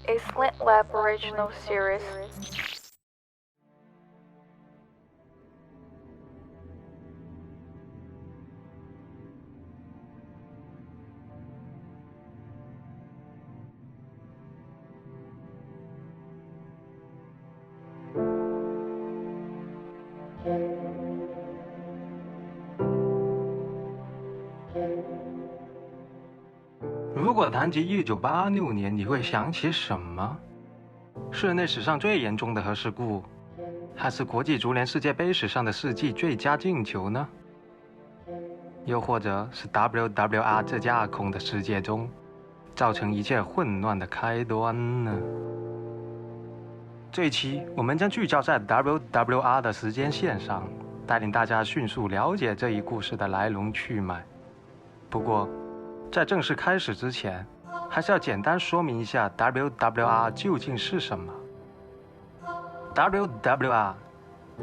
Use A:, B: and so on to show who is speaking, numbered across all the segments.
A: a Slant Lab original series.
B: 如果谈及1986年，你会想起什么？是人类史上最严重的核事故，还是国际足联世界杯史上的世纪最佳进球呢？又或者是 WWR 这架空的世界中造成一切混乱的开端呢？这一期我们将聚焦在 WWR 的时间线上，带领大家迅速了解这一故事的来龙去脉。不过在正式开始之前，还是要简单说明一下 WWR 究竟是什么。WWR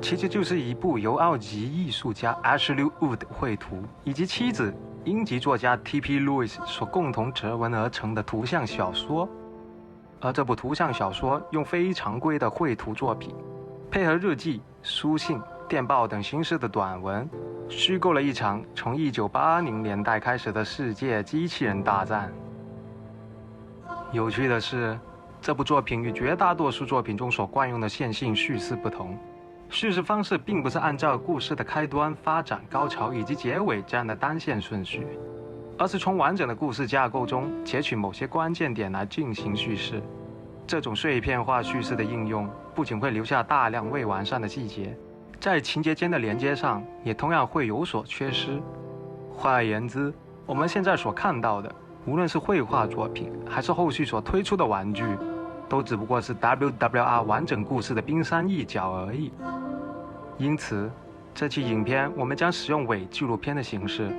B: 其实就是一部由奥籍艺术家 Ashley Wood 绘图以及妻子英籍作家 T.P. Lewis 所共同折文而成的图像小说。而这部图像小说用非常规的绘图作品，配合日记、书信、电报等形式的短文，虚构了一场从1980年代开始的世界机器人大战。有趣的是，这部作品与绝大多数作品中所惯用的线性叙事不同，叙事方式并不是按照故事的开端、发展、高潮以及结尾这样的单线顺序，而是从完整的故事架构中截取某些关键点来进行叙事。这种碎片化叙事的应用不仅会留下大量未完善的细节，在情节间的连接上也同样会有所缺失。换而言之，我们现在所看到的，无论是绘画作品还是后续所推出的玩具，都只不过是 WWR 完整故事的冰山一角而已。因此，这期影片我们将使用伪纪录片的形式，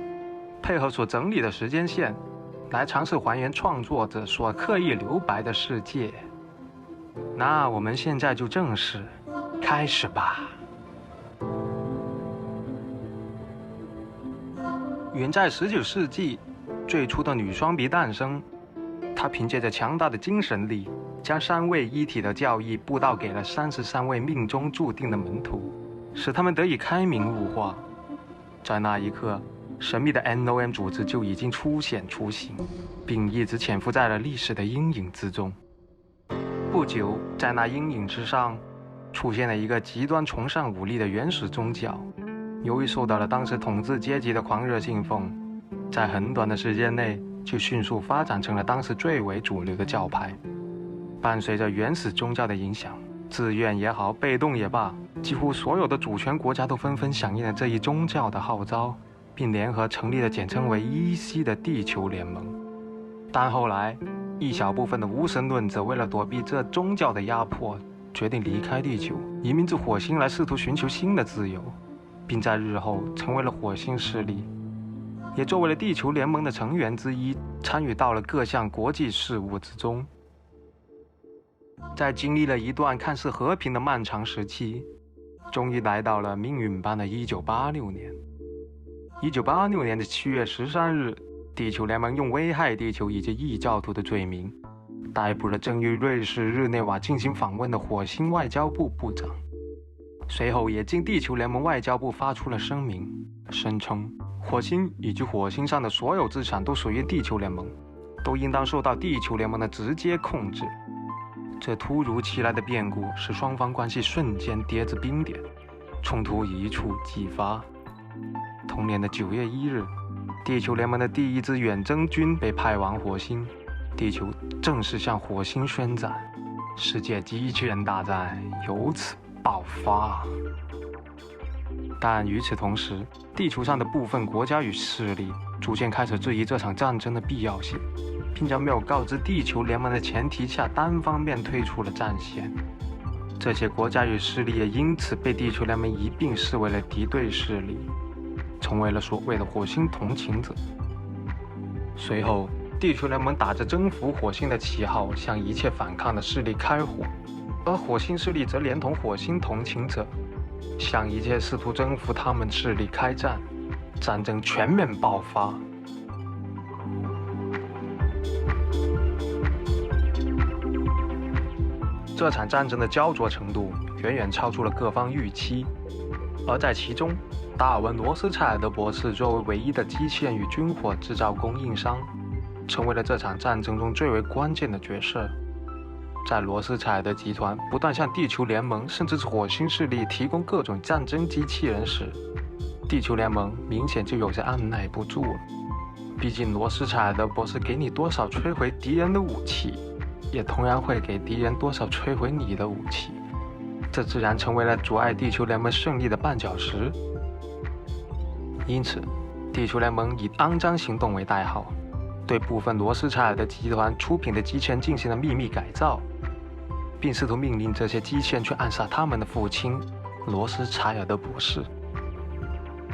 B: 配合所整理的时间线，来尝试还原创作者所刻意留白的世界。那我们现在就正式开始吧。远在19世纪，最初的女双臂诞生，她凭借着强大的精神力，将三位一体的教义布道给了33位命中注定的门徒，使他们得以开明悟化。在那一刻，神秘的 NOM 组织就已经出现雏形，并一直潜伏在了历史的阴影之中。不久，在那阴影之上，出现了一个极端崇尚武力的原始宗教。由于受到了当时统治阶级的狂热信奉，在很短的时间内就迅速发展成了当时最为主流的教派。伴随着原始宗教的影响，自愿也好，被动也罢，几乎所有的主权国家都纷纷响应了这一宗教的号召，并联合成立了简称为 EC 的地球联盟。但后来，一小部分的无神论者为了躲避这宗教的压迫，决定离开地球，移民至火星来试图寻求新的自由，并在日后成为了火星势力，也作为了地球联盟的成员之一，参与到了各项国际事务之中。在经历了一段看似和平的漫长时期，终于来到了命运般的1986年。1986年的7月13日，地球联盟用危害地球以及异教徒的罪名，逮捕了正于瑞士日内瓦进行访问的火星外交部部长。随后也经地球联盟外交部发出了声明，声称火星以及火星上的所有资产都属于地球联盟，都应当受到地球联盟的直接控制。这突如其来的变故使双方关系瞬间跌至冰点，冲突一触即发。同年的9月1日，地球联盟的第一支远征军被派往火星，地球正式向火星宣战，世界机器人大战由此爆发。但与此同时，地球上的部分国家与势力逐渐开始质疑这场战争的必要性，并在没有告知地球联盟的前提下单方面退出了战线。这些国家与势力也因此被地球联盟一并视为了敌对势力，成为了所谓的火星同情者。随后，地球联盟打着征服火星的旗号，向一切反抗的势力开火，而火星势力则连同火星同情者，向一切试图征服他们势力开战，战争全面爆发。这场战争的焦灼程度远远超出了各方预期，而在其中，达尔文·罗斯柴尔德博士作为唯一的机器人与军火制造供应商，成为了这场战争中最为关键的角色。在罗斯柴尔德集团不断向地球联盟甚至是火星势力提供各种战争机器人时，地球联盟明显就有些按耐不住了。毕竟罗斯柴尔德博士给你多少摧毁敌人的武器，也同样会给敌人多少摧毁你的武器，这自然成为了阻碍地球联盟胜利的绊脚石。因此，地球联盟以肮脏行动为代号，对部分罗斯柴尔德集团出品的机器人进行了秘密改造，并试图命令这些机器人去暗杀他们的父亲罗斯柴尔德博士。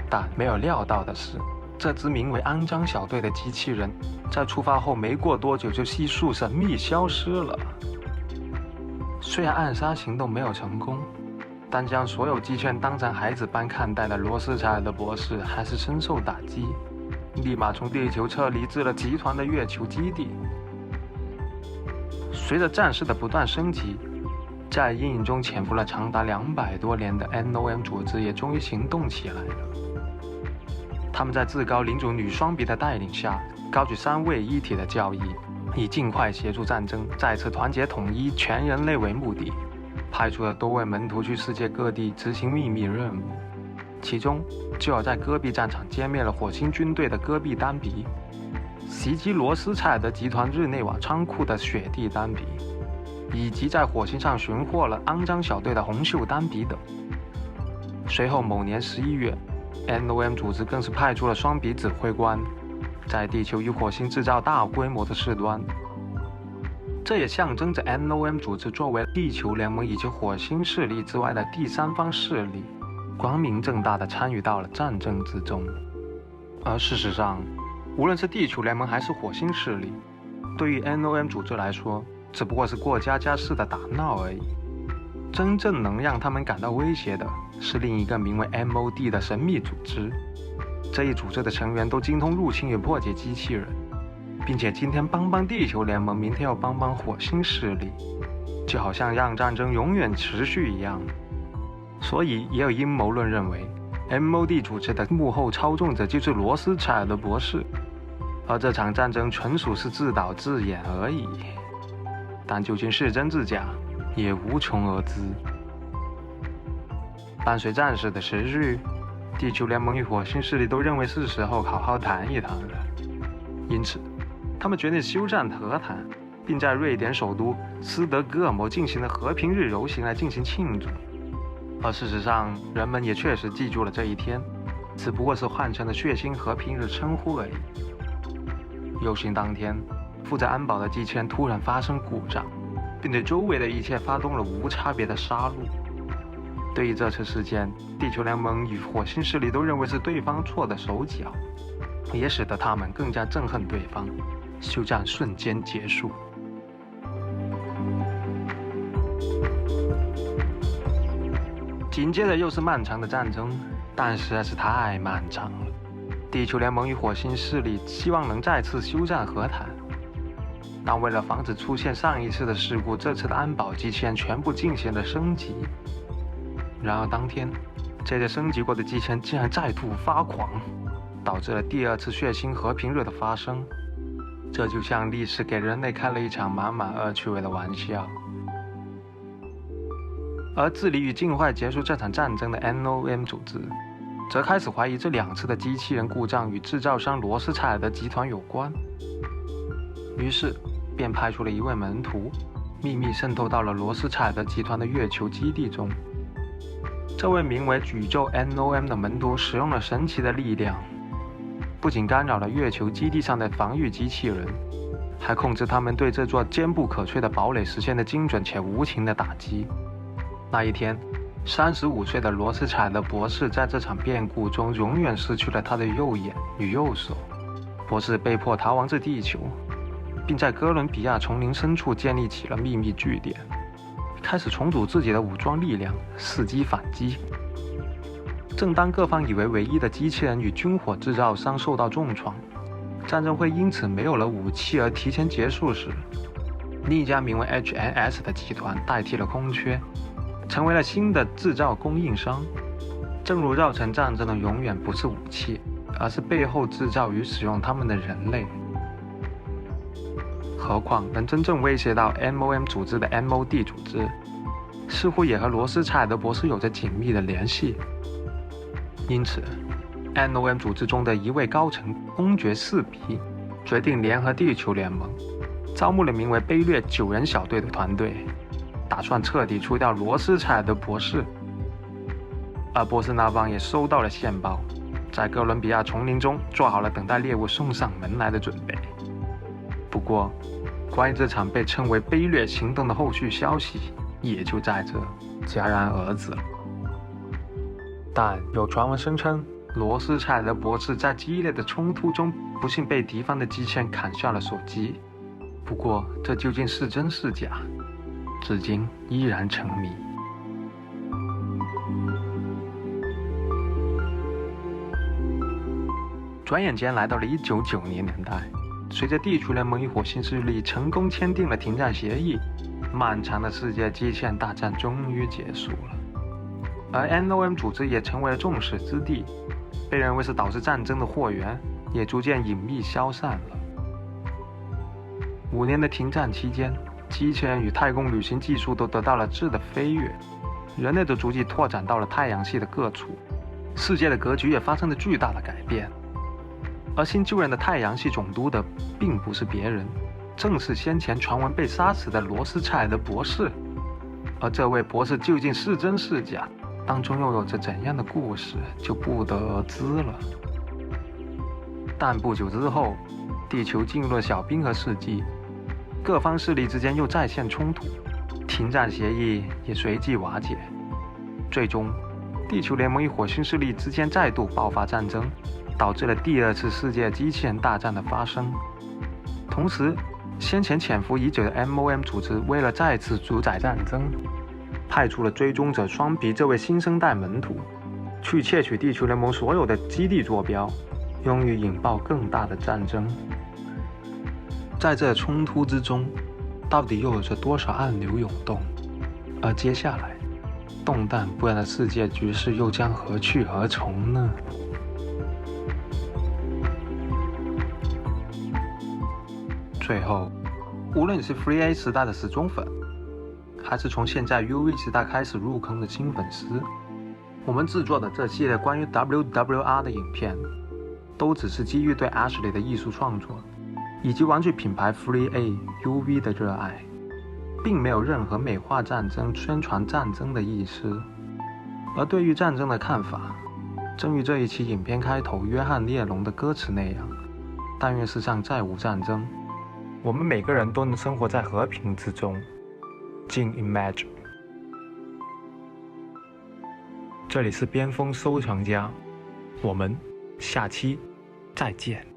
B: 但没有料到的是，这支名为肮脏小队的机器人在出发后没过多久就悉数神秘消失了。虽然暗杀行动没有成功，但将所有机器人当成孩子般看待的罗斯柴尔德博士还是深受打击，立马从地球撤离至了集团的月球基地。随着战事的不断升级，在阴影中潜伏了长达200多年的 NOM 组织也终于行动起来了。他们在至高领主女双鼻的带领下，高举三位一体的教义，以尽快协助战争再次团结统一全人类为目的，派出了多位门徒去世界各地执行秘密任务。其中就有在戈壁战场歼灭了火星军队的戈壁丹比，袭击罗斯柴尔德集团日内瓦仓库的雪地丹比，以及在火星上寻获了肮脏小队的红袖丹比等。随后某年11月，NOM 组织更是派出了双鼻指挥官，在地球与火星制造大规模的事端。这也象征着 NOM 组织作为地球联盟以及火星势力之外的第三方势力，光明正大地参与到了战争之中。而事实上，无论是地球联盟还是火星势力，对于 NOM 组织来说，只不过是过家家式的打闹而已。真正能让他们感到威胁的是另一个名为 MOD 的神秘组织。这一组织的成员都精通入侵与破解机器人，并且今天帮地球联盟，明天又帮火星势力，就好像让战争永远持续一样。所以也有阴谋论认为 MOD 组织的幕后操纵者就是罗斯柴尔德博士，而这场战争纯属是自导自演而已。但究竟是真是假，也无从而知。伴随战事的持续，地球联盟与火星势力都认为是时候好好谈一谈了，因此他们决定休战和谈，并在瑞典首都斯德哥尔摩进行了和平日游行来进行庆祝。而事实上，人们也确实记住了这一天，只不过是换成了血腥和平日称呼而已。游行当天，负责安保的机器人突然发生故障，并对周围的一切发动了无差别的杀戮。对于这次事件，地球联盟与火星势力都认为是对方错的手脚，也使得他们更加憎恨对方。休战瞬间结束。紧接着又是漫长的战争，但实在是太漫长了。地球联盟与火星势力希望能再次休战和谈，但为了防止出现上一次的事故，这次的安保机器人全部进行了升级。然而当天，这些升级过的机器人竟然再度发狂，导致了第二次血腥和平日的发生。这就像历史给人类开了一场满满恶趣味的玩笑。而致力于尽快结束这场战争的 NOM 组织，则开始怀疑这2次的机器人故障与制造商罗斯柴尔德集团有关，于是便派出了一位门徒，秘密渗透到了罗斯柴尔德集团的月球基地中。这位名为宇宙 NOM 的门徒使用了神奇的力量，不仅干扰了月球基地上的防御机器人，还控制他们对这座坚不可摧的堡垒实现了精准且无情的打击。那一天，35岁的罗斯柴尔德博士在这场变故中永远失去了他的右眼与右手。博士被迫逃亡至地球，并在哥伦比亚丛林深处建立起了秘密据点，开始重组自己的武装力量，伺机反击。正当各方以为唯一的机器人与军火制造商受到重创，战争会因此没有了武器而提前结束时，另一家名为 HNS 的集团代替了空缺，成为了新的制造供应商。正如造成战争的永远不是武器，而是背后制造与使用它们的人类。何况能真正威胁到 MOM 组织的 MOD 组织，似乎也和罗斯柴尔德博士有着紧密的联系。因此 MOM 组织中的一位高层公爵4比决定联合地球联盟，招募了名为卑劣9人小队的团队，打算彻底除掉罗斯柴尔德博士。而波斯那方也收到了线报，在哥伦比亚丛林中做好了等待猎物送上门来的准备。不过，关于这场被称为卑劣行动的后续消息，也就在这戛然而止了。但有传闻声称，罗斯柴尔德博士在激烈的冲突中不幸被敌方的机枪砍下了手机。不过，这究竟是真是假，至今依然成谜。转眼间来到了1990年代，随着地球联盟与火星势力成功签订了停战协议，漫长的世界机器人大战终于结束了。而 NOM 组织也成为了众矢之的，被认为是导致战争的祸源，也逐渐隐秘消散了。5年的停战期间，机器人与太空旅行技术都得到了质的飞跃，人类都逐渐拓展到了太阳系的各处，世界的格局也发生了巨大的改变。而新救人的太阳系总督的并不是别人，正是先前传闻被杀死的罗斯柴尔德博士。而这位博士究竟是真是假，当中又有着怎样的故事，就不得而知了。但不久之后，地球进入了小冰河世纪，各方势力之间又再现冲突，停战协议也随即瓦解。最终，地球联盟与火星势力之间再度爆发战争，导致了第2次世界机器人大战的发生。同时，先前潜伏已久的 MOM 组织为了再次主宰战争，派出了追踪者双皮这位新生代门徒，去窃取地球联盟所有的基地坐标，用于引爆更大的战争。在这冲突之中，到底又有着多少暗流涌动？而接下来，动荡不安的世界局势又将何去何从呢？最后，无论你是 Free A 时代的死忠粉，还是从现在 UV 时代开始入坑的新粉丝，我们制作的这系列关于 WWR 的影片，都只是基于对 Ashley 的艺术创作，以及玩具品牌 Free A、UV 的热爱，并没有任何美化战争、宣传战争的意思。而对于战争的看法，正如这一期影片开头约翰列侬的歌词那样，但愿世上再无战争，我们每个人都能生活在和平之中。尽 Imagine。 这里是边锋收藏家，我们下期再见。